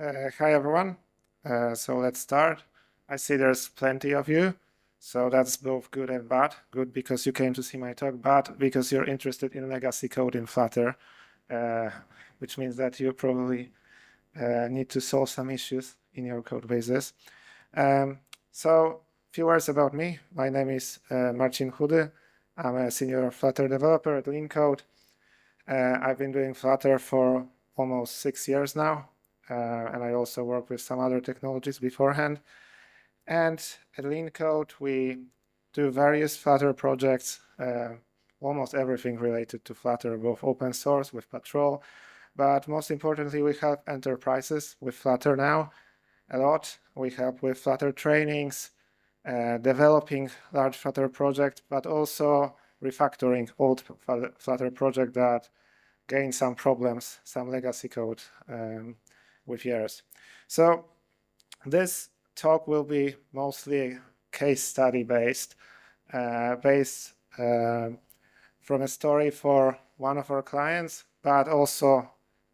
Hi everyone. So let's start. I see there's plenty of you, so that's both good and bad. Good because you came to see my talk, bad because you're interested in legacy code in Flutter, which means that you probably need to solve some issues in your code bases. So a few words about me. My name is Marcin Chudy. I'm a senior Flutter developer at LeanCode. I've been doing Flutter for almost 6 years now. And I also work with some other technologies beforehand. And at LeanCode, we do various Flutter projects, almost everything related to Flutter, both open source with Patrol, but most importantly, we help enterprises with Flutter now a lot. We help with Flutter trainings, developing large Flutter projects, but also refactoring old Flutter project that gain some problems, some legacy code with years. So this talk will be mostly case study based, from a story for one of our clients, but also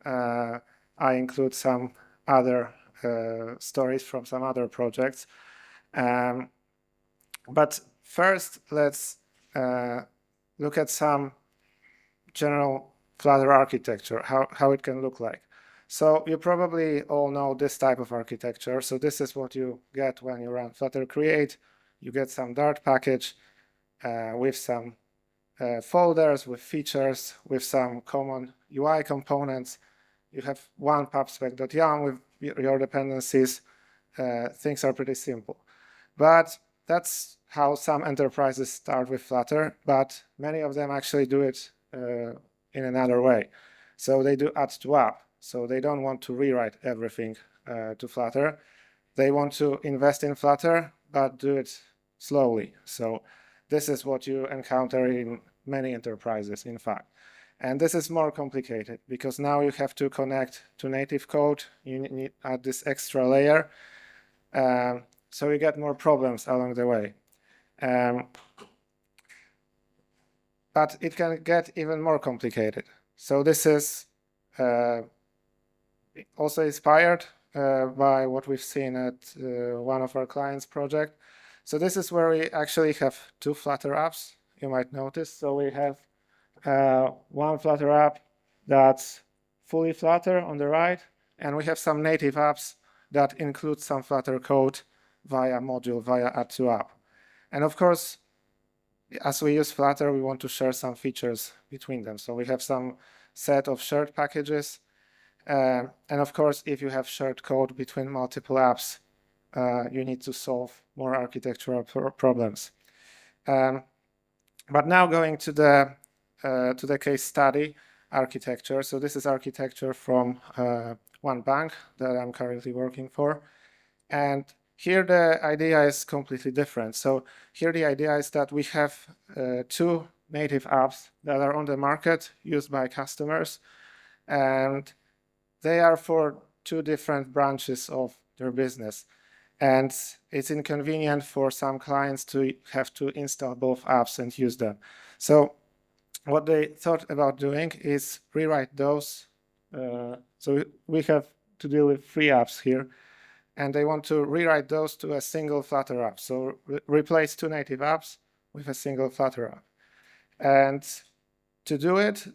I include some other stories from some other projects. But first, let's look at some general Flutter architecture, how it can look like. So you probably all know this type of architecture. So this is what you get when you run Flutter create. You get some Dart package with some folders, with features, with some common UI components. You have one pubspec.yum with your dependencies. Things are pretty simple. But that's how some enterprises start with Flutter, but many of them actually do it in another way. So they do add to app. So they don't want to rewrite everything to Flutter. They want to invest in Flutter, but do it slowly. So this is what you encounter in many enterprises, in fact. And this is more complicated because now you have to connect to native code. You need to add this extra layer. So you get more problems along the way. But it can get even more complicated. So this is also inspired by what we've seen at one of our clients' project. So this is where we actually have two Flutter apps, you might notice. So we have one Flutter app that's fully Flutter on the right, and we have some native apps that include some Flutter code via module, via add to app. And of course, as we use Flutter, we want to share some features between them. So we have some set of shared packages. And of course, if you have shared code between multiple apps, you need to solve more architectural problems. But now going to the case study architecture. So this is architecture from one bank that I'm currently working for. And here the idea is completely different. So here the idea is that we have two native apps that are on the market used by customers, and they are for two different branches of their business. And it's inconvenient for some clients to have to install both apps and use them. So what they thought about doing is rewrite those. So we have to deal with three apps here. And they want to rewrite those to a single Flutter app. So replace two native apps with a single Flutter app. And to do it,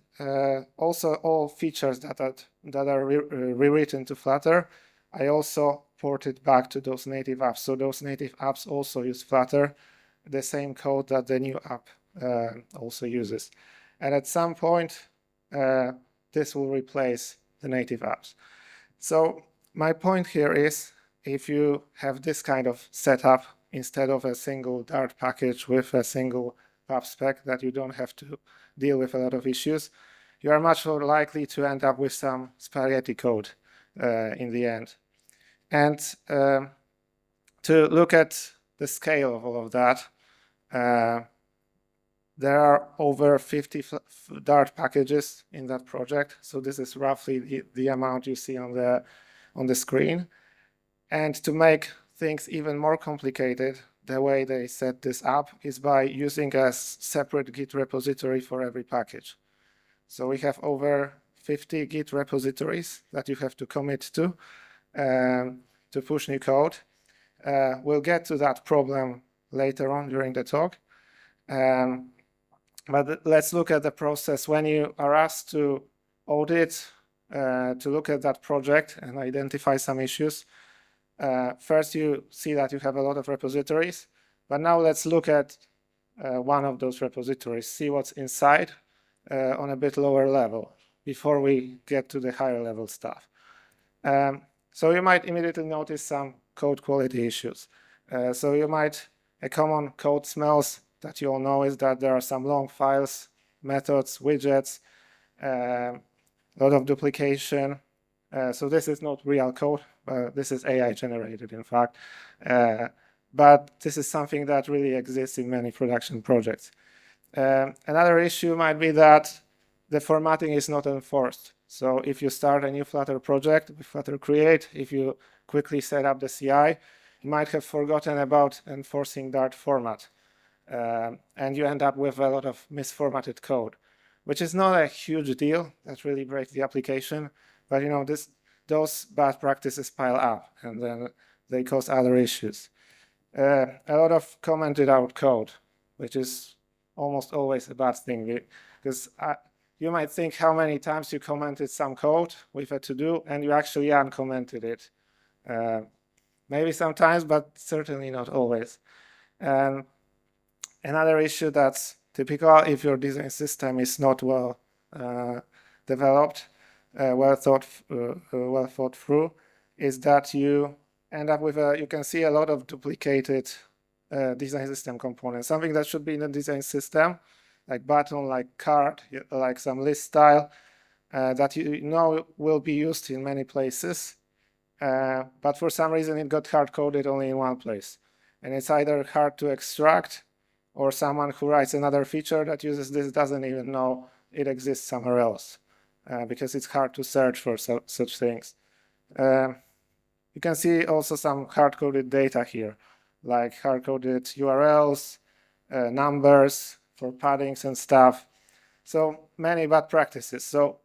also all features that are rewritten to Flutter, I also ported back to those native apps. So those native apps also use Flutter, the same code that the new app also uses. And at some point, this will replace the native apps. So my point here is, if you have this kind of setup instead of a single Dart package with a single pubspec that you don't have to deal with a lot of issues, you are much more likely to end up with some spaghetti code in the end. And to look at the scale of all of that, there are over 50 Dart packages in that project. So this is roughly the amount you see on the screen. And to make things even more complicated, the way they set this up is by using a separate Git repository for every package. So we have over 50 Git repositories that you have to commit to. to push new code. We'll get to that problem later on during the talk. But let's look at the process when you are asked to audit, to look at that project and identify some issues. First, you see that you have a lot of repositories, but now let's look at one of those repositories, see what's inside on a bit lower level before we get to the higher level stuff. So you might immediately notice some code quality issues. A common code smells that you all know is that there are some long files, methods, widgets, a lot of duplication. So this is not real code. This is AI generated, in fact. But this is something that really exists in many production projects. Another issue might be that the formatting is not enforced. So if you start a new Flutter project with Flutter Create, if you quickly set up the CI, you might have forgotten about enforcing Dart format. And you end up with a lot of misformatted code, which is not a huge deal. That really breaks the application. But those bad practices pile up, and then they cause other issues. A lot of commented out code, which is almost always a bad thing, because you might think how many times you commented some code with a to-do, and you actually uncommented it. Maybe sometimes, but certainly not always. Another issue that's typical if your design system is not well developed, well thought through, is that you end up with you can see a lot of duplicated design system components. Something that should be in a design system, like button, like card, like some list style, that will be used in many places. But for some reason, it got hard-coded only in one place. And it's either hard to extract, or someone who writes another feature that uses this doesn't even know it exists somewhere else, because it's hard to search for such things. You can see also some hard-coded data here, like hard-coded URLs, numbers for paddings and stuff. So many bad practices. So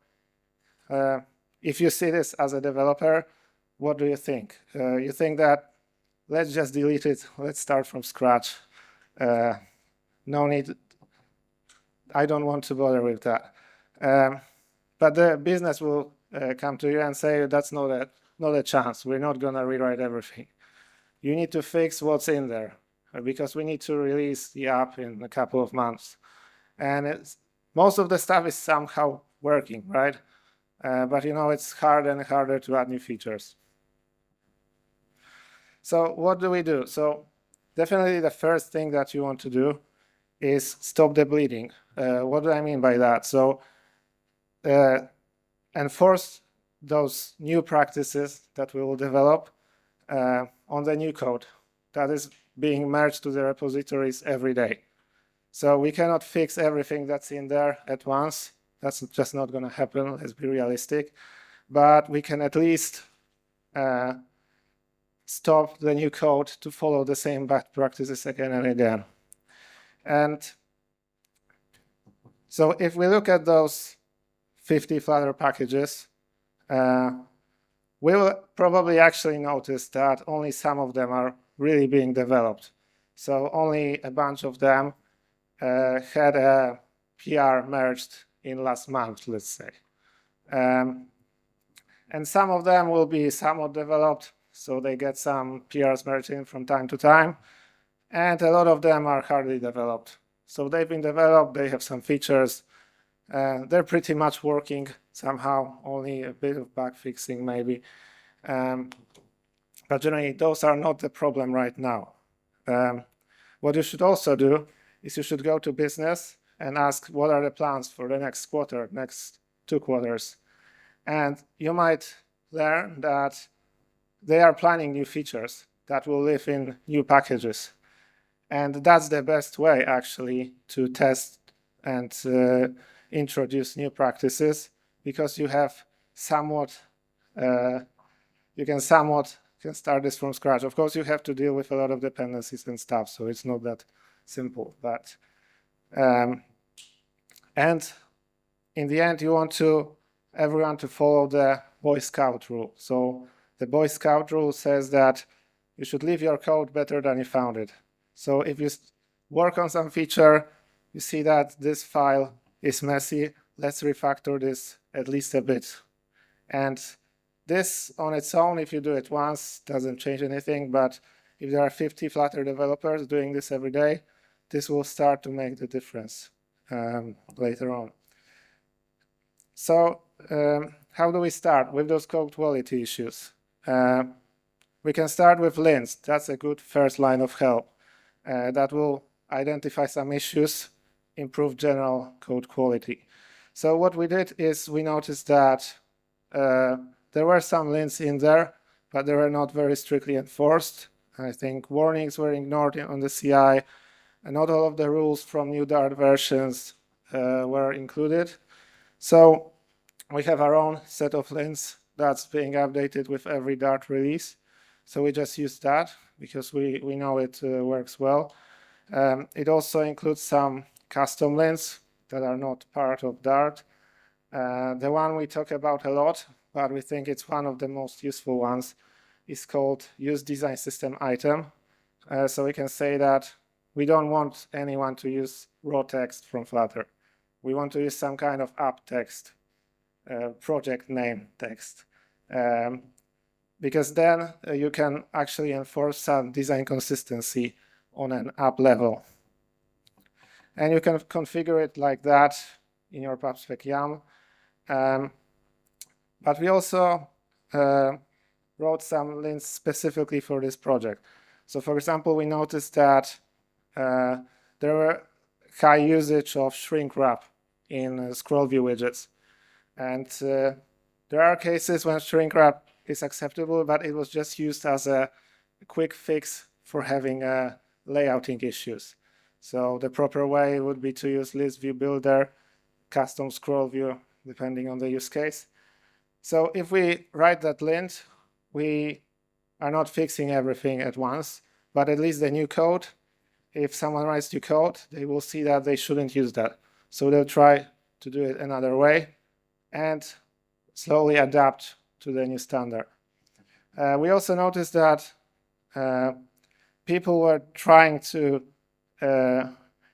if you see this as a developer, what do you think? You think that let's just delete it, let's start from scratch. No need, I don't want to bother with that. But the business will come to you and say, that's not a chance. We're not going to rewrite everything. You need to fix what's in there, because we need to release the app in a couple of months. And most of the stuff is somehow working, right? But it's harder and harder to add new features. So what do we do? So definitely the first thing that you want to do is stop the bleeding. What do I mean by that? So enforce those new practices that we will develop on the new code that is being merged to the repositories every day. So we cannot fix everything that's in there at once. That's just not going to happen. Let's be realistic. But we can at least stop the new code to follow the same bad practices again and again. And so if we look at those 50 Flutter packages, we will probably actually notice that only some of them are really being developed. So only a bunch of them had a PR merged in last month, let's say. And some of them will be somewhat developed, so they get some PRs merged in from time to time. And a lot of them are hardly developed. So they've been developed, they have some features. They're pretty much working somehow, only a bit of bug fixing maybe. But generally, those are not the problem right now. What you should also do is you should go to business and ask what are the plans for the next quarter, next 2 quarters. And you might learn that they are planning new features that will live in new packages. And that's the best way, actually, to test and introduce new practices, because you have somewhat, you can start this from scratch. Of course, you have to deal with a lot of dependencies and stuff, so it's not that simple. But and in the end, you want everyone to follow the Boy Scout rule. So The Boy Scout rule says that you should leave your code better than you found it. So if you work on some feature, you see that this file is messy, let's refactor this at least a bit. And this on its own, if you do it once, doesn't change anything, but if there are 50 Flutter developers doing this every day, this will start to make the difference later on. So how do we start with those code quality issues? We can start with lints. That's a good first line of help. That will identify some issues, improve general code quality. So what we did is we noticed that there were some lints in there, but they were not very strictly enforced. I think warnings were ignored on the CI, and not all of the rules from new Dart versions were included. So we have our own set of lints that's being updated with every Dart release. So we just use that because we know it works well. It also includes some custom lints that are not part of Dart. The one we talk about a lot, but we think it's one of the most useful ones, is called use design system item. So we can say that we don't want anyone to use raw text from Flutter. We want to use some kind of app text, project name text, because then you can actually enforce some design consistency on an app level. And you can configure it like that in your pubspec YAML. But we also wrote some lints specifically for this project. So for example, we noticed that there were high usage of shrink wrap in scroll view widgets. And there are cases when shrink wrap is acceptable, but it was just used as a quick fix for having layouting issues. So the proper way would be to use list view builder, custom scroll view, depending on the use case. So if we write that lint, we are not fixing everything at once, but at least the new code, if someone writes new code, they will see that they shouldn't use that. So they'll try to do it another way and slowly adapt to the new standard. We also noticed that people were trying to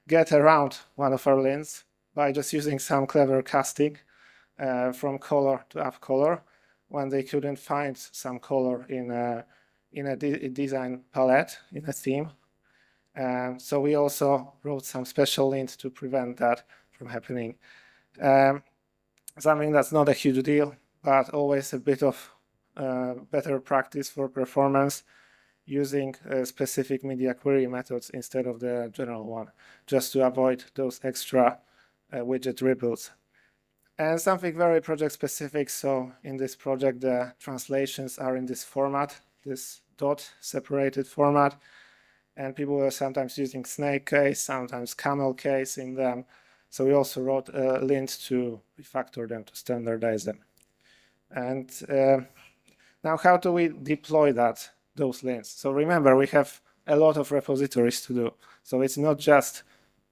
get around one of our lints by just using some clever casting from color to app color when they couldn't find some color in a design palette, in a theme. So we also wrote some special lint to prevent that from happening. Something that's not a huge deal, but always a bit of better practice for performance, using specific media query methods instead of the general one, just to avoid those extra widget ripples. And something very project specific, so in this project the translations are in this format, this dot separated format, and people were sometimes using snake case, sometimes camel case in them, so we also wrote a lint to refactor them, to standardize them. And now how do we deploy those lints? So remember, we have a lot of repositories to do, so it's not just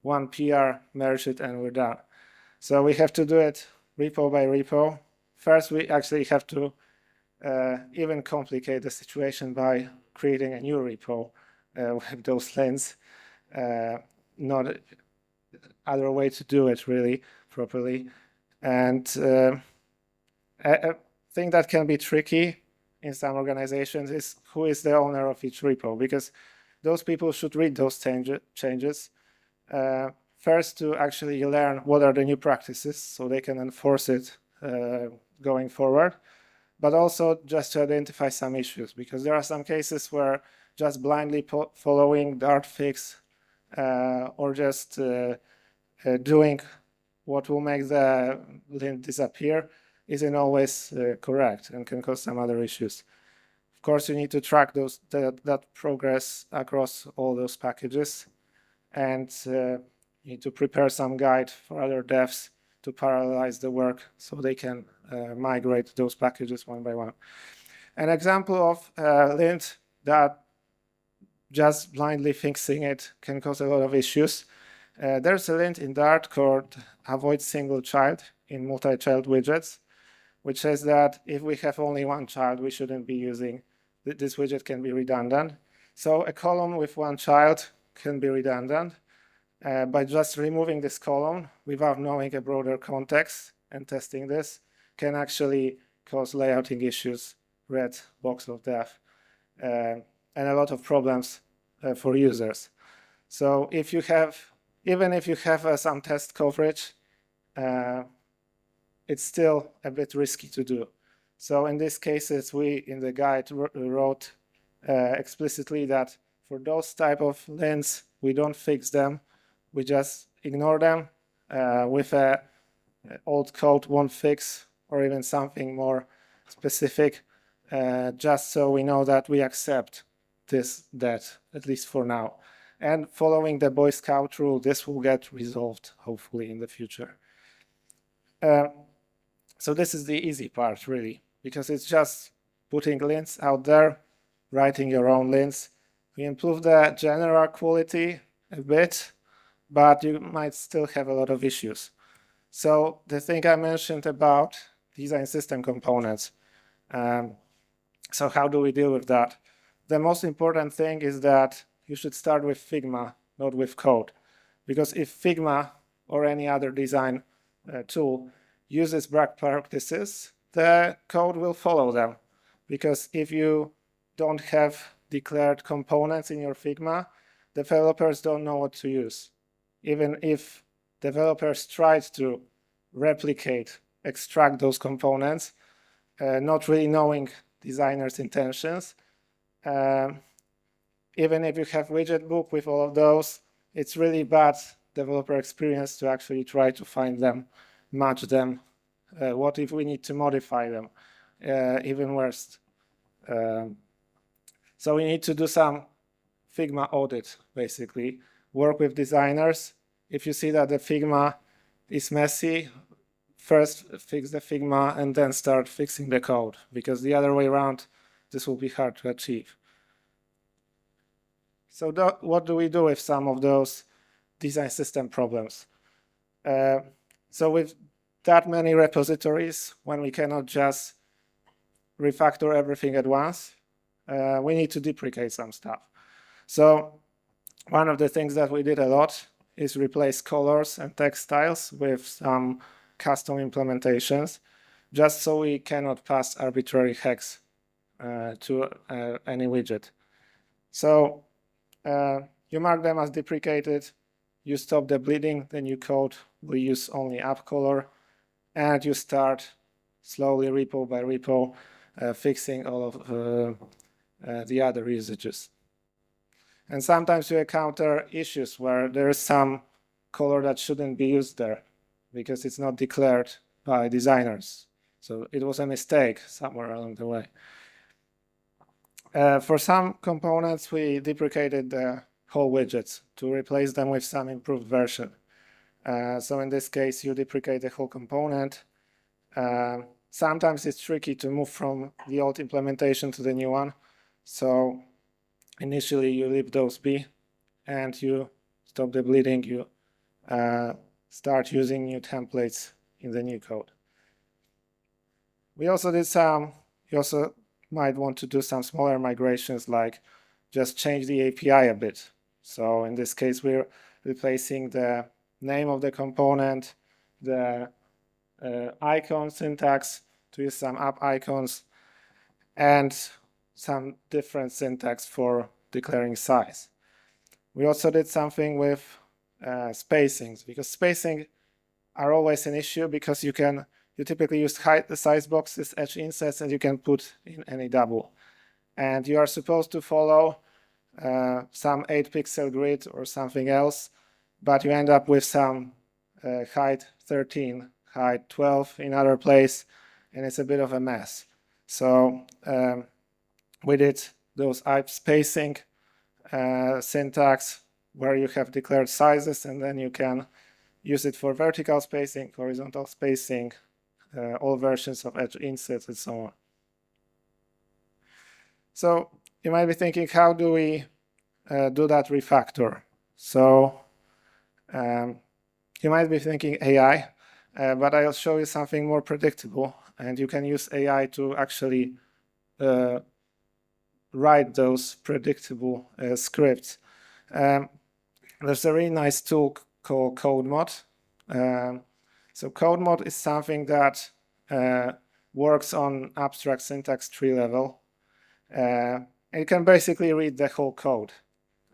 one PR, merge it, and we're done. So we have to do it repo by repo. First, we actually have to even complicate the situation by creating a new repo with those lints. Not other way to do it really properly. And a thing that can be tricky in some organizations is who is the owner of each repo, because those people should read those changes. First, to actually learn what are the new practices so they can enforce it going forward, but also just to identify some issues, because there are some cases where just blindly following Dart fix or just doing what will make the lint disappear isn't always correct and can cause some other issues. Of course, you need to track that progress across all those packages, and you need to prepare some guide for other devs to parallelize the work so they can migrate those packages one by one. An example of lint that just blindly fixing it can cause a lot of issues. There's a lint in Dart called avoid single child in multi-child widgets. which says that if we have only one child, we shouldn't be using this widget. Can be redundant. So a column with one child can be redundant by just removing this column without knowing a broader context and testing this can actually cause layouting issues, red box of death, and a lot of problems for users. So if you have, even if you have some test coverage, it's still a bit risky to do. So in these cases, we in the guide wrote explicitly that for those type of lints, we don't fix them. We just ignore them with a old code won't fix or even something more specific, just so we know that we accept that, at least for now. And following the Boy Scout rule, this will get resolved, hopefully, in the future. So this is the easy part, really, because it's just putting lints out there, writing your own lints. We improve the general quality a bit, but you might still have a lot of issues. So the thing I mentioned about design system components, so how do we deal with that? The most important thing is that you should start with Figma, not with code. Because if Figma or any other design tool uses best practices, the code will follow them. Because if you don't have declared components in your Figma, developers don't know what to use. Even if developers tried to replicate, extract those components, not really knowing designers' intentions, even if you have widget book with all of those, it's really bad developer experience to actually try to find them, match them. What if we need to modify them? Even worse. So we need to do some Figma audit, basically. Work with designers. If you see that the Figma is messy, first fix the Figma and then start fixing the code, because the other way around, this will be hard to achieve. So what do we do with some of those design system problems? So with that many repositories, when we cannot just refactor everything at once, we need to deprecate some stuff. So one of the things that we did a lot is replace colors and text styles with some custom implementations, just so we cannot pass arbitrary hex to any widget. So you mark them as deprecated, you stop the bleeding, then you code, we use only app color, and you start slowly, repo by repo, fixing all of the other usages. And sometimes you encounter issues where there is some color that shouldn't be used there because it's not declared by designers. So it was a mistake somewhere along the way. For some components, we deprecated the whole widgets to replace them with some improved version. So in this case, you deprecate the whole component. Sometimes it's tricky to move from the old implementation to the new one. So initially, you leave those be, and you stop the bleeding. You start using new templates in the new code. We also did some, you also might want to do some smaller migrations, like just change the API a bit. So in this case, we're replacing the name of the component, the icon syntax to use some app icons, and some different syntax for declaring size. We also did something with spacings, because spacing are always an issue, because you typically use the size boxes, edge insets, and you can put in any double. And you are supposed to follow some 8-pixel grid or something else, but you end up with some height 13, height 12 in other place, and it's a bit of a mess. So we did those IP spacing syntax where you have declared sizes, and then you can use it for vertical spacing, horizontal spacing, all versions of edge insets, and so on. So you might be thinking, how do we do that refactor? So you might be thinking AI, but I'll show you something more predictable. and you can use AI to actually write those predictable scripts. There's a really nice tool called CodeMod. So CodeMod is something that works on abstract syntax tree level. And you can basically read the whole code.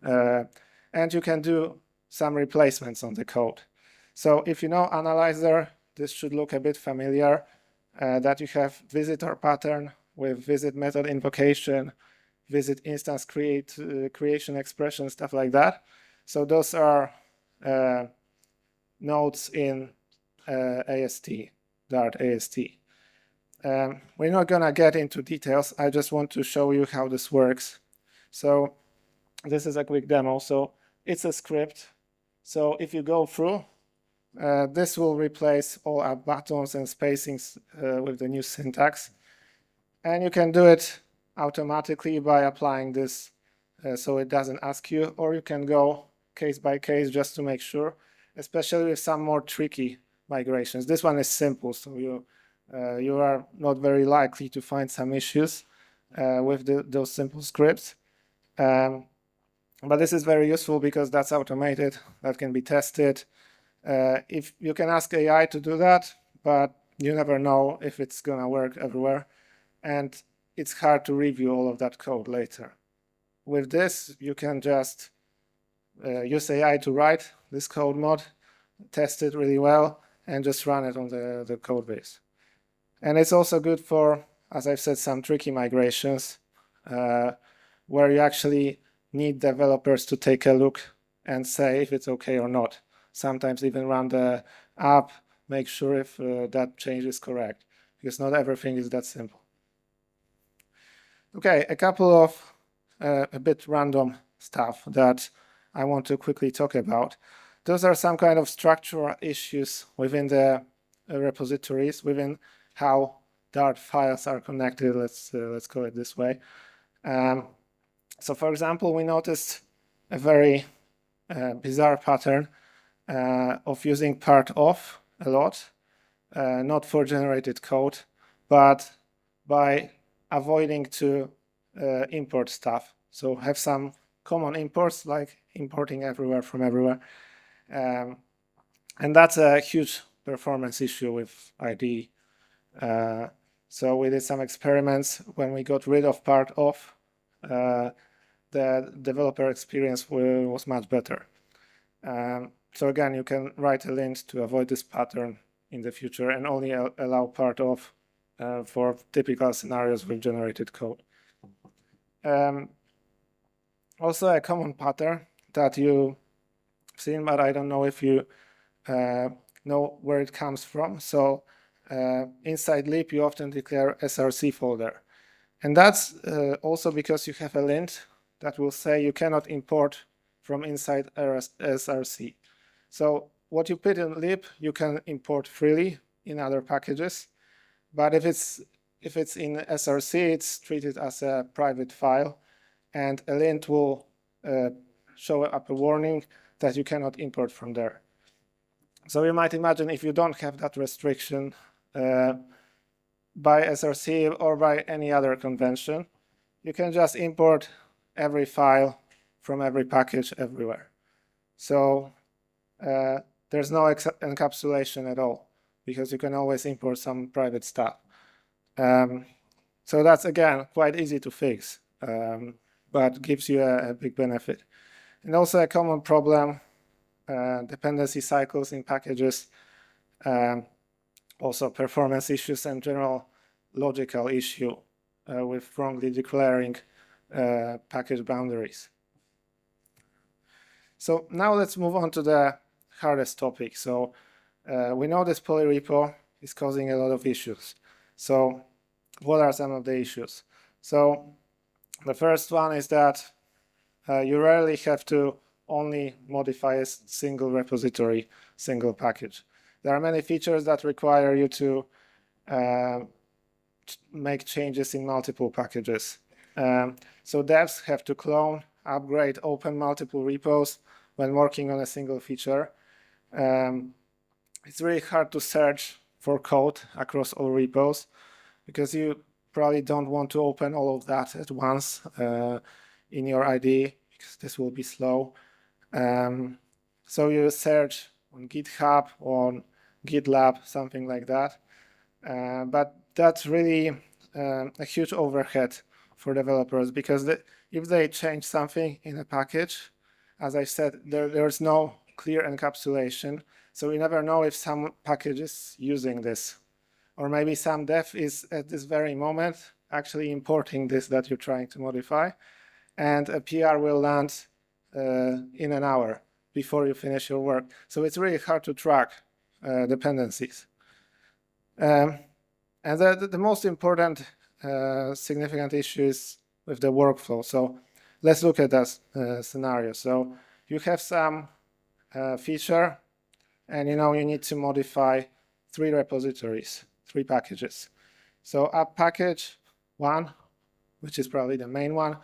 And you can do some replacements on the code. So if you know Analyzer, this should look a bit familiar, that you have visitor pattern with visit method invocation, visit instance creation expression, stuff like that. So those are nodes in AST, Dart AST. We're not gonna get into details. I just want to show you how this works. So this is a quick demo. So it's a script. So if you go through, this will replace all our buttons and spacings with the new syntax. And you can do it automatically by applying this so it doesn't ask you, or you can go case by case just to make sure, especially with some more tricky migrations. This one is simple, so you are not very likely to find some issues with those simple scripts. But this is very useful because that's automated, that can be tested. If you can ask AI to do that, but you never know if it's gonna work everywhere, and it's hard to review all of that code later. With this, you can just use AI to write this code mod, test it really well, and just run it on the code base. And it's also good for, as I've said, some tricky migrations where you actually need developers to take a look and say if it's okay or not. Sometimes even run the app, make sure if that change is correct, because not everything is that simple. Okay, a couple of a bit random stuff that I want to quickly talk about. Those are some kind of structural issues within the repositories, within how Dart files are connected, let's call it this way. So for example, we noticed a very bizarre pattern of using part of a lot, not for generated code, but by avoiding to import stuff. So have some common imports, like importing everywhere from everywhere. And that's a huge performance issue with IDE. So we did some experiments. When we got rid of part of, the developer experience was much better. So again, you can write a lint to avoid this pattern in the future and only allow part of for typical scenarios with generated code. Also a common pattern that you've seen, but I don't know if you know where it comes from. So inside lib, you often declare src folder. And that's also because you have a lint that will say you cannot import from inside src. So what you put in lib, you can import freely in other packages. But if it's in src, it's treated as a private file, and a lint will show up a warning that you cannot import from there. So you might imagine if you don't have that restriction by src or by any other convention, you can just import every file from every package everywhere. So there's no encapsulation at all, because you can always import some private stuff. So that's, again, quite easy to fix, but gives you a big benefit. And also a common problem, dependency cycles in packages, also performance issues and general logical issue with wrongly declaring package boundaries. So now let's move on to the hardest topic. So we know this polyrepo is causing a lot of issues. So what are some of the issues? So the first one is that you rarely have to only modify a single repository, single package. There are many features that require you to make changes in multiple packages. So devs have to clone, upgrade, open multiple repos when working on a single feature. It's really hard to search for code across all repos, because you probably don't want to open all of that at once in your IDE, because this will be slow. So you search on GitHub, on GitLab, something like that. But that's really a huge overhead for developers, because if they change something in a package, as I said, there's no clear encapsulation. So we never know if some package is using this. Or maybe some dev is at this very moment actually importing this that you're trying to modify. And a PR will land in an hour before you finish your work. So it's really hard to track dependencies. And the most important significant issue is with the workflow. So let's look at that scenario. So you have some feature, and you need to modify 3 repositories, 3 packages. So app package 1, which is probably the main one,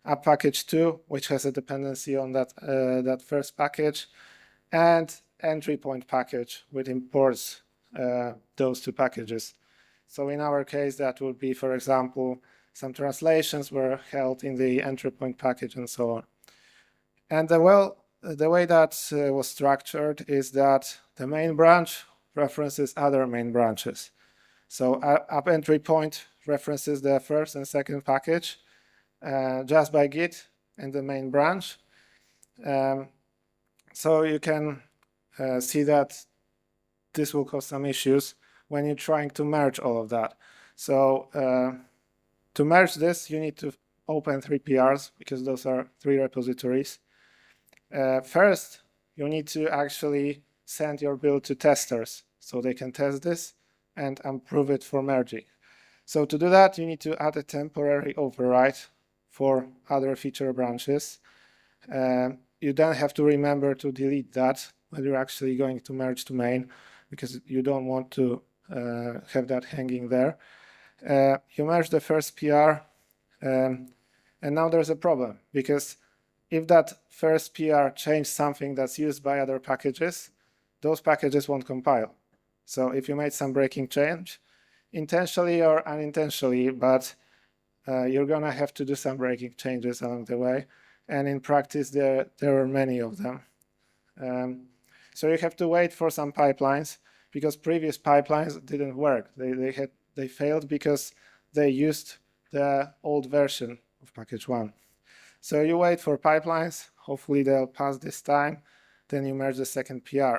app package 2, which has a dependency on that first package, and entry point package, which imports those 2 packages. So in our case, that would be, for example, some translations were held in the entry point package and so on. And the way that was structured is that the main branch references other main branches. So app entry point references the first and second package just by Git and the main branch. So you can see that this will cause some issues when you're trying to merge all of that. So to merge this, you need to open 3 PRs, because those are 3 repositories. First, you need to actually send your build to testers so they can test this and approve it for merging. So to do that, you need to add a temporary override for other feature branches. You then have to remember to delete that when you're actually going to merge to main, because you don't want to have that hanging there. You merge the first PR, and now there's a problem, because if that first PR changed something that's used by other packages, those packages won't compile. So if you made some breaking change, intentionally or unintentionally, but you're gonna have to do some breaking changes along the way. And in practice, there are many of them. So you have to wait for some pipelines, because previous pipelines didn't work. They failed because they used the old version of package 1. So you wait for pipelines, hopefully they'll pass this time, then you merge the second PR.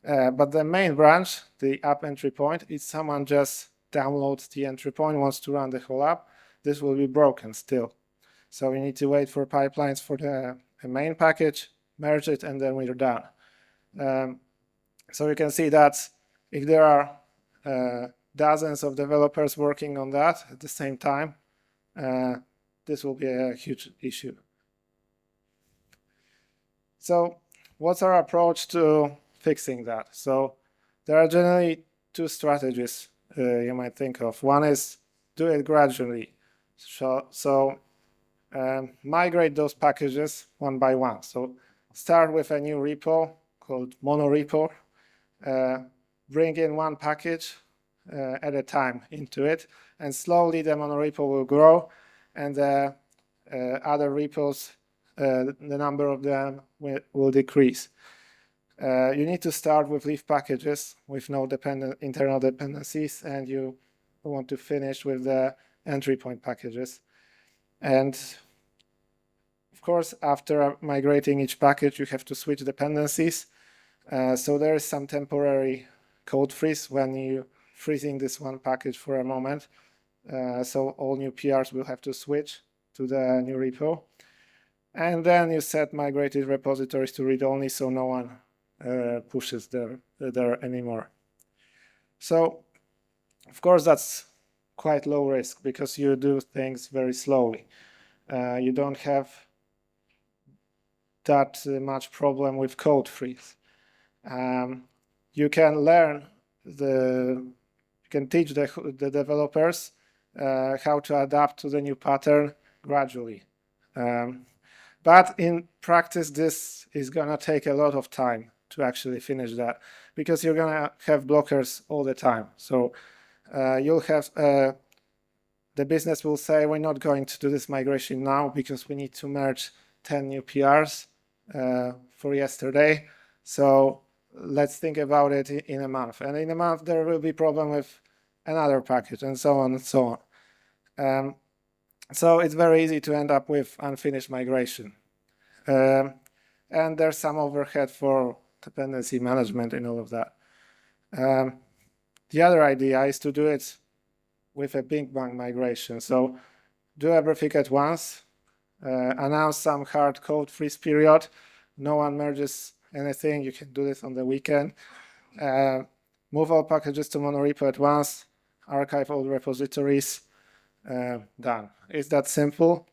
But the main branch, the app entry point, if someone just downloads the entry point, wants to run the whole app, this will be broken still. So we need to wait for pipelines for the main package, merge it, and then we're done. So you can see that if there are dozens of developers working on that at the same time, this will be a huge issue. So what's our approach to fixing that? So there are generally 2 strategies you might think of. One is do it gradually. So migrate those packages one by one. So start with a new repo called monorepo. Bring in 1 package at a time into it, and slowly the monorepo will grow, and the other repos, the number of them will decrease. You need to start with leaf packages with no internal dependencies, and you want to finish with the entry point packages. And of course, after migrating each package, you have to switch dependencies. So there is some temporary code freeze when you freezing this one package for a moment. So all new PRs will have to switch to the new repo. And then you set migrated repositories to read-only, so no one pushes there anymore. So, of course, that's quite low risk, because you do things very slowly. You don't have that much problem with code freeze. You can learn you can teach the developers how to adapt to the new pattern gradually. But in practice, this is gonna take a lot of time to actually finish that, because you're going to have blockers all the time. So you'll have the business will say, we're not going to do this migration now because we need to merge 10 new PRs for yesterday. So let's think about it in a month. And in a month, there will be problem with another package, and so on and so on. So it's very easy to end up with unfinished migration. And there's some overhead for dependency management and all of that. The other idea is to do it with a big bang migration. So do everything at once, announce some hard code freeze period. No one merges anything. You can do this on the weekend. Move all packages to monorepo at once, archive all repositories. Done. Is that simple?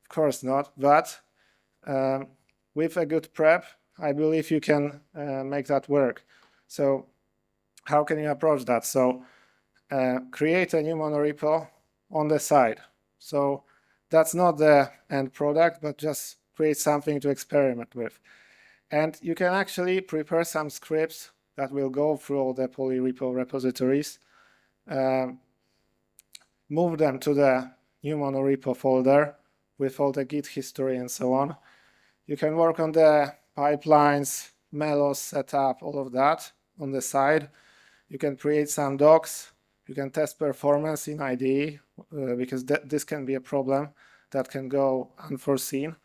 Of course not, but with a good prep, I believe you can make that work. So how can you approach that? So create a new monorepo on the side. So that's not the end product, but just create something to experiment with. And you can actually prepare some scripts that will go through all the polyrepo repositories, move them to the new monorepo folder with all the Git history and so on. You can work on the pipelines, Melos setup, all of that on the side. You can create some docs. You can test performance in IDE because this can be a problem that can go unforeseen.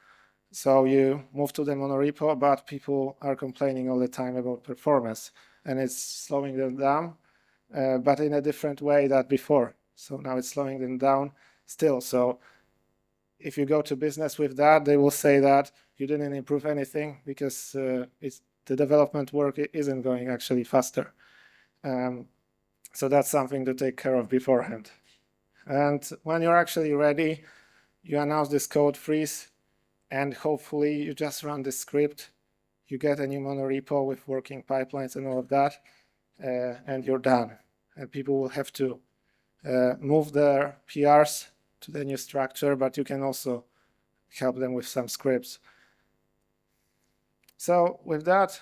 So you move to the monorepo, but people are complaining all the time about performance, and it's slowing them down, but in a different way than before. So now it's slowing them down still. So if you go to business with that, they will say that you didn't improve anything because the development work isn't going actually faster. So that's something to take care of beforehand. And when you're actually ready, you announce this code freeze, and hopefully you just run the script. You get a new monorepo with working pipelines and all of that, and you're done. And people will have to move their PRs to the new structure, but you can also help them with some scripts. So with that,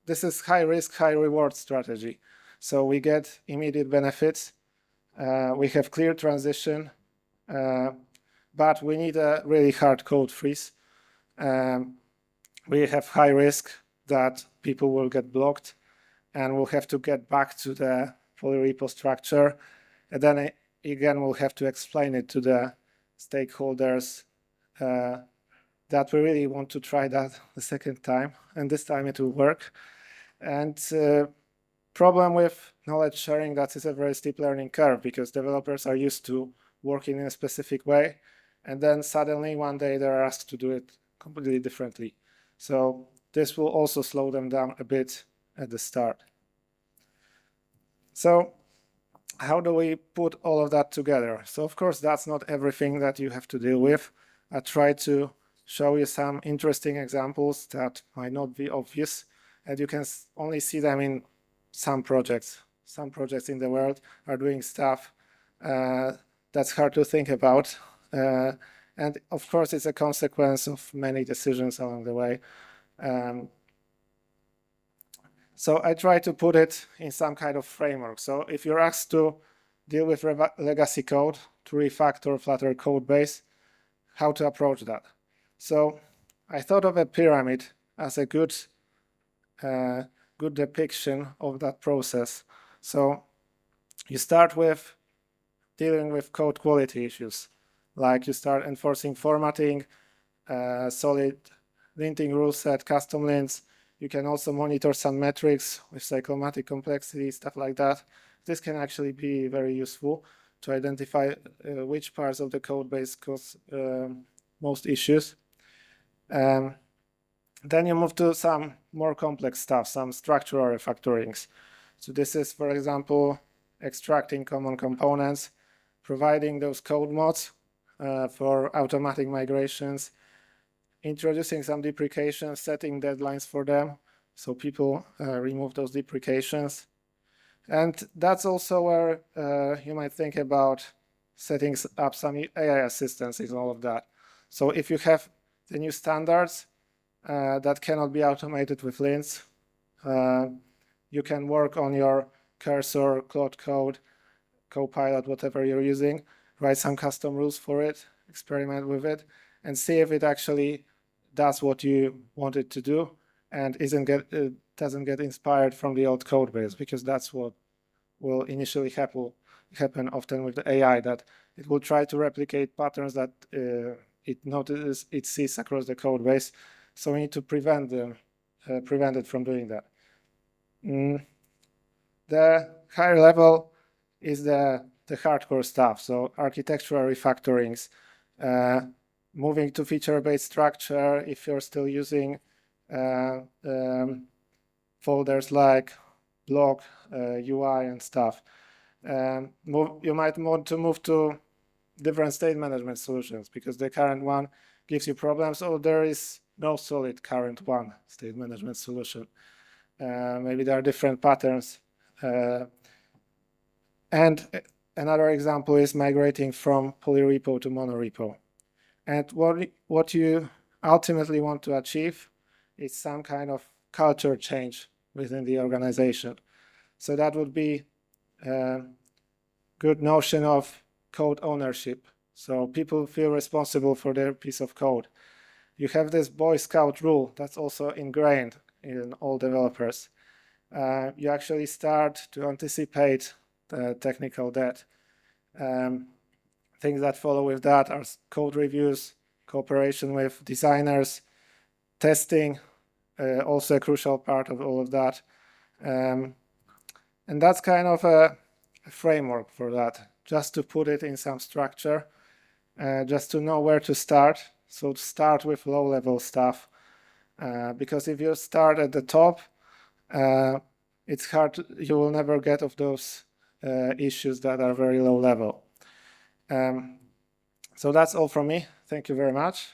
this is high risk, high reward strategy. So we get immediate benefits. We have clear transition, but we need a really hard code freeze. We have high risk that people will get blocked, and we'll have to get back to the polyrepo structure. And then again, we'll have to explain it to the stakeholders that we really want to try that the second time, and this time it will work. And problem with knowledge sharing, that is a very steep learning curve because developers are used to working in a specific way, and then suddenly one day they're asked to do it completely differently. So this will also slow them down a bit at the start. So how do we put all of that together? So of course, that's not everything that you have to deal with. I tried to show you some interesting examples that might not be obvious, and you can only see them in some projects. Some projects in the world are doing stuff that's hard to think about. And of course, it's a consequence of many decisions along the way. So I try to put it in some kind of framework. So if you're asked to deal with legacy code, to refactor Flutter Codebase, how to approach that? So I thought of a pyramid as a good depiction of that process. So you start with dealing with code quality issues, like you start enforcing formatting, solid linting rule set, custom lints. You can also monitor some metrics with cyclomatic complexity, stuff like that. This can actually be very useful to identify which parts of the code base cause most issues. Then you move to some more complex stuff, some structural refactorings. So this is, for example, extracting common components, providing those code mods for automatic migrations, introducing some deprecations, setting deadlines for them so people remove those deprecations. And that's also where you might think about setting up some AI assistance in all of that. So if you have the new standards that cannot be automated with lints, You can work on your cursor, Claude Code, Copilot, whatever you're using, write some custom rules for it, experiment with it, and see if it actually does what you want it to do and doesn't get inspired from the old code base, because that's what will initially happen often with the AI, that it will try to replicate patterns that it sees across the code base. So we need to prevent it from doing that. The higher level is the hardcore stuff. So architectural refactorings, moving to feature-based structure if you're still using folders like blog, UI and stuff. You might want to move to different state management solutions because the current one gives you problems, or there is no solid current one state management solution. Maybe there are different patterns. And another example is migrating from polyrepo to monorepo. And what you ultimately want to achieve is some kind of culture change within the organization. So that would be a good notion of code ownership. So people feel responsible for their piece of code. You have this Boy Scout rule that's also ingrained in all developers. You actually start to anticipate the technical debt. Things that follow with that are code reviews, cooperation with designers, testing, also a crucial part of all of that. And that's kind of a framework for that, just to put it in some structure, just to know where to start. So to start with low-level stuff, because if you start at the top, it's hard, you will never get of those issues that are very low level. So that's all from me. Thank you very much.